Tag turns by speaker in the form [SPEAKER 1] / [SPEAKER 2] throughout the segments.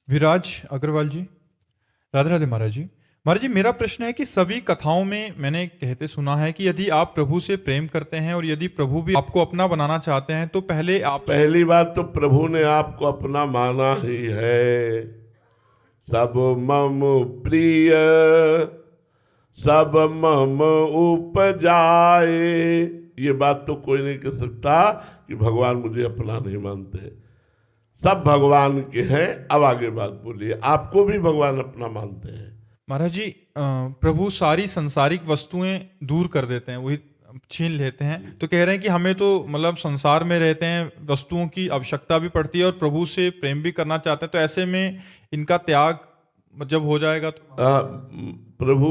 [SPEAKER 1] विराज अग्रवाल जी। राधे राधे महाराज जी। महाराज जी, मेरा प्रश्न है कि सभी कथाओं में मैंने कहते सुना है कि यदि आप प्रभु से प्रेम करते हैं और यदि प्रभु भी आपको अपना बनाना चाहते हैं तो पहले आप
[SPEAKER 2] पहली बात तो प्रभु ने आपको अपना माना ही है। सब मम प्रिय सब मम उपजाए, ये बात तो कोई नहीं कह सकता कि भगवान मुझे अपना नहीं मानते। सब भगवान के हैं। अब आगे बात बोलिए, आपको भी भगवान अपना मानते हैं?
[SPEAKER 1] महाराज जी, प्रभु सारी संसारिक वस्तुएं दूर कर देते हैं, वही छीन लेते हैं। तो कह रहे हैं कि हमें तो मतलब संसार में रहते हैं, वस्तुओं की आवश्यकता भी पड़ती है और प्रभु से प्रेम भी करना चाहते हैं। तो ऐसे में इनका त्याग जब हो जाएगा तो
[SPEAKER 2] प्रभु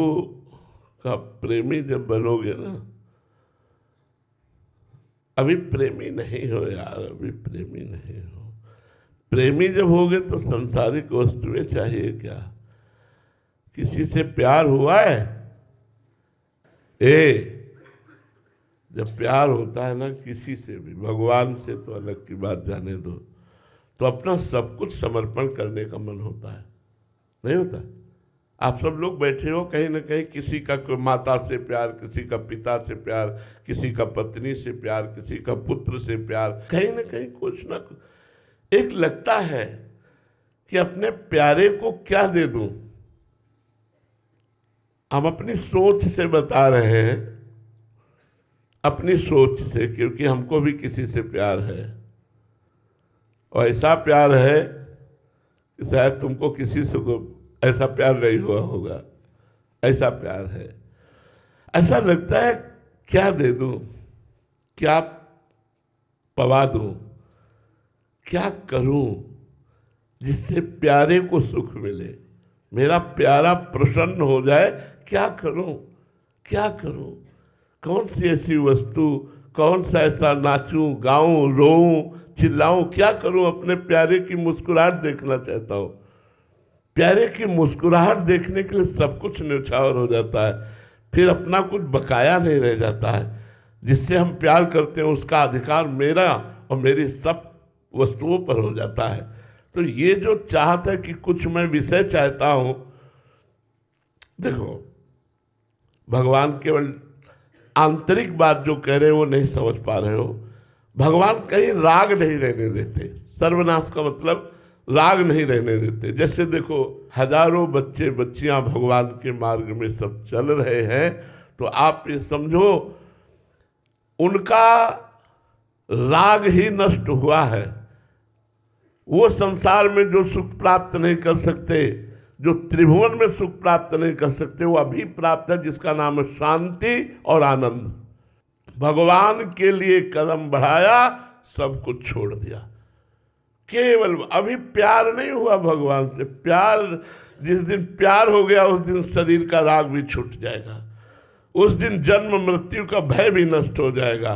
[SPEAKER 2] का प्रेमी जब बनोगे ना, अभी प्रेमी नहीं हो यार, अभी प्रेमी नहीं हो। प्रेमी जब होगे तो संसारिक वस्तुएं चाहिए क्या? किसी से प्यार हुआ है? जब प्यार होता है ना किसी से भी, भगवान से तो अलग की बात जाने दो, तो अपना सब कुछ समर्पण करने का मन होता है, नहीं होता? आप सब लोग बैठे हो, कहीं ना कहीं किसी का माता से प्यार, किसी का पिता से प्यार, किसी का पत्नी से प्यार, किसी का पुत्र से प्यार, कहीं ना कहीं कुछ ना कुछ एक लगता है कि अपने प्यारे को क्या दे दूं। हम अपनी सोच से बता रहे हैं, अपनी सोच से, क्योंकि हमको भी किसी से प्यार है और ऐसा प्यार है कि शायद तुमको किसी से ऐसा प्यार नहीं हुआ होगा। ऐसा प्यार है, ऐसा लगता है क्या दे दूं, क्या पवा दूं, क्या करूं जिससे प्यारे को सुख मिले, मेरा प्यारा प्रसन्न हो जाए। क्या करूं, क्या करूं? कौन सी ऐसी वस्तु, कौन सा ऐसा नाचूं, गाऊं, रोऊं, चिल्लाऊं, क्या करूं? अपने प्यारे की मुस्कुराहट देखना चाहता हूं। प्यारे की मुस्कुराहट देखने के लिए सब कुछ न्यौछावर हो जाता है, फिर अपना कुछ बकाया नहीं रह जाता है। जिससे हम प्यार करते हैं उसका अधिकार मेरा और मेरी सब वस्तुओं पर हो जाता है। तो ये जो चाहता है कि कुछ मैं विषय चाहता हूं, देखो भगवान केवल आंतरिक बात जो कह रहे हो वो नहीं समझ पा रहे हो। भगवान कहीं राग नहीं रहने देते। सर्वनाश का मतलब राग नहीं रहने देते। जैसे देखो हजारों बच्चे बच्चियां भगवान के मार्ग में सब चल रहे हैं, तो आप ये समझो उनका राग ही नष्ट हुआ है। वो संसार में जो सुख प्राप्त नहीं कर सकते, जो त्रिभुवन में सुख प्राप्त नहीं कर सकते, वो अभी प्राप्त है, जिसका नाम है शांति और आनंद। भगवान के लिए कदम बढ़ाया, सब कुछ छोड़ दिया। केवल अभी प्यार नहीं हुआ भगवान से। प्यार, जिस दिन प्यार हो गया उस दिन शरीर का राग भी छूट जाएगा, उस दिन जन्म मृत्यु का भय भी नष्ट हो जाएगा।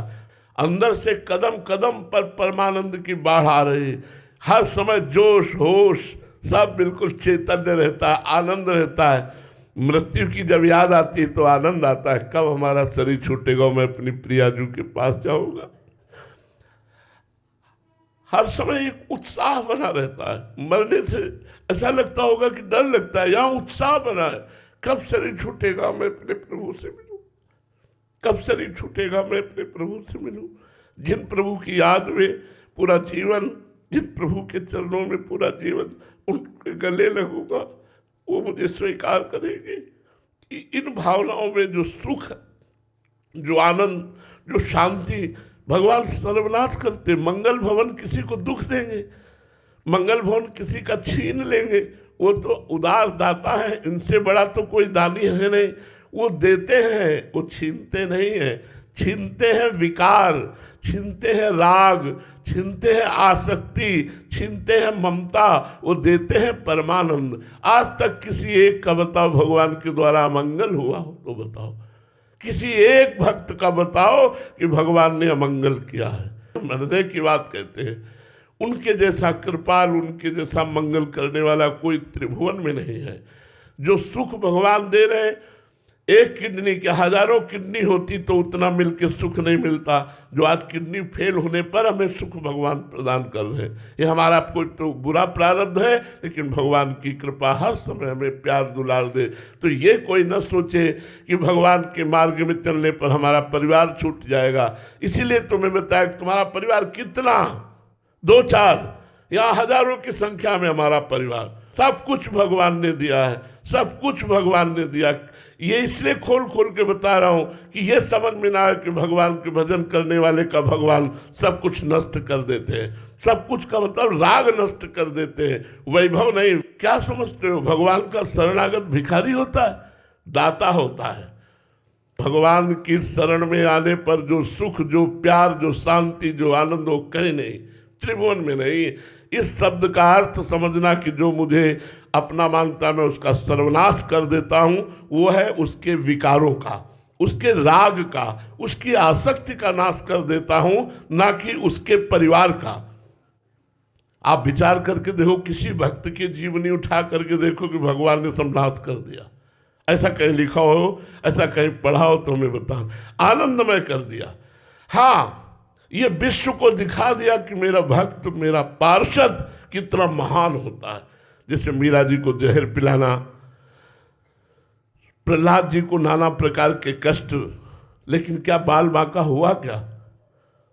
[SPEAKER 2] अंदर से कदम कदम पर परमानंद की बाढ़ आ रही, हर समय जोश होश सब बिल्कुल चैतन्य रहता है, आनंद रहता है। मृत्यु की जब याद आती है तो आनंद आता है, कब हमारा शरीर छूटेगा, मैं अपनी प्रियाजू के पास जाऊंगा। हर समय एक उत्साह बना रहता है। मरने से ऐसा लगता होगा कि डर लगता है, यहां उत्साह बना है, कब शरीर छूटेगा मैं अपने प्रभु से मिलूं, कब शरीर छूटेगा मैं अपने प्रभु से मिलूं। जिन प्रभु की याद में पूरा जीवन, जिन प्रभु के चरणों में पूरा जीवन उनके गले लगूंगा, वो मुझे स्वीकार करेंगे। इन भावनाओं में जो सुख, जो आनंद, जो शांति, भगवान सर्वनाश करते। मंगल भवन किसी को दुख देंगे, मंगल भवन किसी का छीन लेंगे। वो तो उदार दाता है, इनसे बड़ा तो कोई दानी है नहीं। वो देते हैं, वो छीनते नहीं है। छीनते हैं विकार, छीनते हैं राग, छीनते हैं आसक्ति, छीनते हैं ममता, वो देते हैं परमानंद। आज तक किसी एक का बताओ भगवान के द्वारा अमंगल हुआ हो तो बताओ, किसी एक भक्त का बताओ कि भगवान ने अमंगल किया है। हृदय की बात कहते हैं, उनके जैसा कृपाल, उनके जैसा मंगल करने वाला कोई त्रिभुवन में नहीं है। जो सुख भगवान दे रहे हैं, एक किडनी के हजारों किडनी होती तो उतना मिलके सुख नहीं मिलता जो आज किडनी फेल होने पर हमें सुख भगवान प्रदान कर रहे हैं। ये हमारा कोई तो बुरा प्रारब्ध है, लेकिन भगवान की कृपा हर समय हमें प्यार दुलार दे। तो ये कोई न सोचे कि भगवान के मार्ग में चलने पर हमारा परिवार छूट जाएगा। इसीलिए तुम्हें बताया तुम्हारा परिवार कितना, 2-4 या हजारों की संख्या में हमारा परिवार, सब कुछ भगवान ने दिया है, सब कुछ भगवान ने दिया। ये इसलिए खोल खोल के बता रहा हूं कि ये समझ में ना आए कि भगवान के भजन करने वाले का भगवान सब कुछ नष्ट कर देते हैं। सब कुछ का मतलब राग नष्ट कर देते हैं, वैभव नहीं। क्या समझते हो, भगवान का शरणागत भिखारी होता है, दाता होता है। भगवान की शरण में आने पर जो सुख, जो प्यार, जो शांति, जो आनंद, वो कहीं नहीं, त्रिभुवन में नहीं। इस शब्द का अर्थ समझना कि जो मुझे अपना मानता मैं उसका सर्वनाश कर देता हूं, वो है उसके विकारों का, उसके राग का, उसकी आसक्ति का नाश कर देता हूं, ना कि उसके परिवार का। आप विचार करके देखो, किसी भक्त की जीवनी उठा करके देखो कि भगवान ने संनाश कर दिया, ऐसा कहीं लिखा हो, ऐसा कहीं पढ़ा हो तो हमें बताओ। आनंदमय कर दिया। हाँ, ये विश्व को दिखा दिया कि मेरा भक्त, मेरा पार्षद कितना महान होता है। जैसे मीरा जी को जहर पिलाना, प्रहलाद जी को नाना प्रकार के कष्ट, लेकिन क्या बाल बांका हुआ क्या?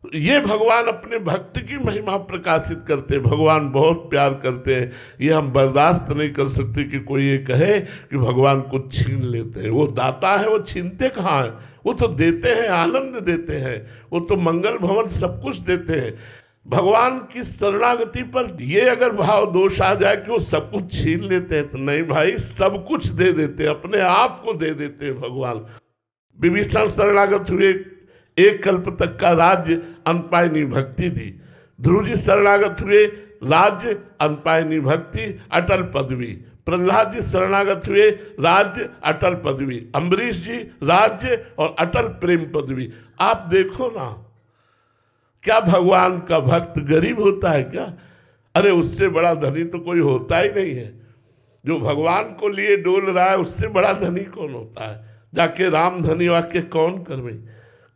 [SPEAKER 2] ये भगवान अपने भक्त की महिमा प्रकाशित करते हैं। भगवान बहुत प्यार करते हैं। ये हम बर्दाश्त नहीं कर सकते कि कोई ये कहे कि भगवान को छीन लेते हैं। वो दाता है, वो छीनते कहाँ हैं? वो तो देते हैं, आनंद देते हैं, वो तो मंगल भवन सब कुछ देते हैं। भगवान की शरणागति पर ये अगर भाव दोष आ जाए कि वो सब कुछ छीन लेते हैं, तो नहीं भाई, सब कुछ दे देते हैं, अपने आप को दे देते हैं भगवान। विभीषण शरणागत हुए, एक कल्प तक का राज्य, अनपायनी भक्ति थी। ध्रुव जी शरणागत हुए, राज्य, अनपायनी भक्ति, अटल पदवी। प्रहलाद जी शरणागत हुए, राज्य, अटल पदवी। अम्बरीश जी राज्य और अटल प्रेम पदवी। आप देखो ना, क्या भगवान का भक्त गरीब होता है क्या? अरे उससे बड़ा धनी तो कोई होता ही नहीं है। जो भगवान को लिए डोल रहा है, उससे बड़ा धनी कौन होता है? जाके राम धनी वाक्य कौन करवे?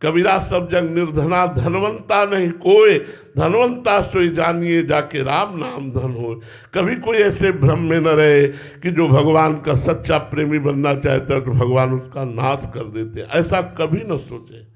[SPEAKER 2] कबीरा सब जग निर्धना, धनवंता नहीं कोई, धनवंता सोई जानिए, जाके राम नाम धन हो। कभी कोई ऐसे भ्रम में न रहे कि जो भगवान का सच्चा प्रेमी बनना चाहता है तो भगवान उसका नाश कर देते, ऐसा कभी न सोचे।